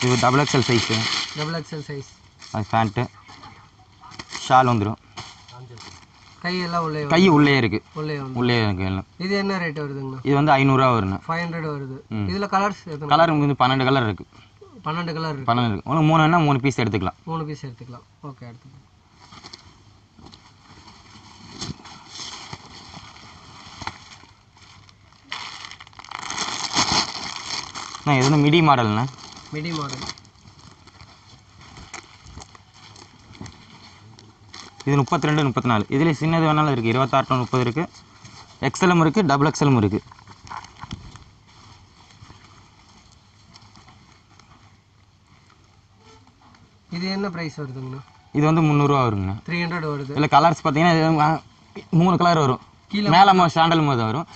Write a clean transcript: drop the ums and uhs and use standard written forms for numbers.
இது double XL size. Double XL size. அது pant shawl வந்துடும். கையெல்லாம் கை உள்ளே இருக்குது. உள்ளே இருக்குது எல்லாம். இது என்ன ரேட் வருதுங்கண்ணா? இது வந்து 500 வருங்க. 500 வருது. இதில் கலர்ஸ் கலர் வந்து 12 கலர் இருக்குது. 12 கலர் இருக்குது. 12 இருக்குது. உங்களுக்கு 3 வேணா 3 பீஸ் எடுத்துக்கலாம். 3 பீஸ் எடுத்துக்கலாம். ஓகே எடுத்துக்கலாம். இது வந்து மிடி மாடல்ண்ணா. Midi model. இது 32 34. இதில் சின்னது வேணாலும் இருக்குது. 26 to 30 இருக்குது. எக்ஸ்எல்லும் இருக்குது, டபுள் எக்ஸ்எல்லும் இருக்குது. இது என்ன ப்ரைஸ் வருதுங்கண்ணா? இது வந்து 300 வருங்கண்ணா. 300 வருது. இதில் கலர்ஸ் பார்த்தீங்கன்னா 3 கலர் வரும். மேலே சாண்டல் மாதிரி வரும்.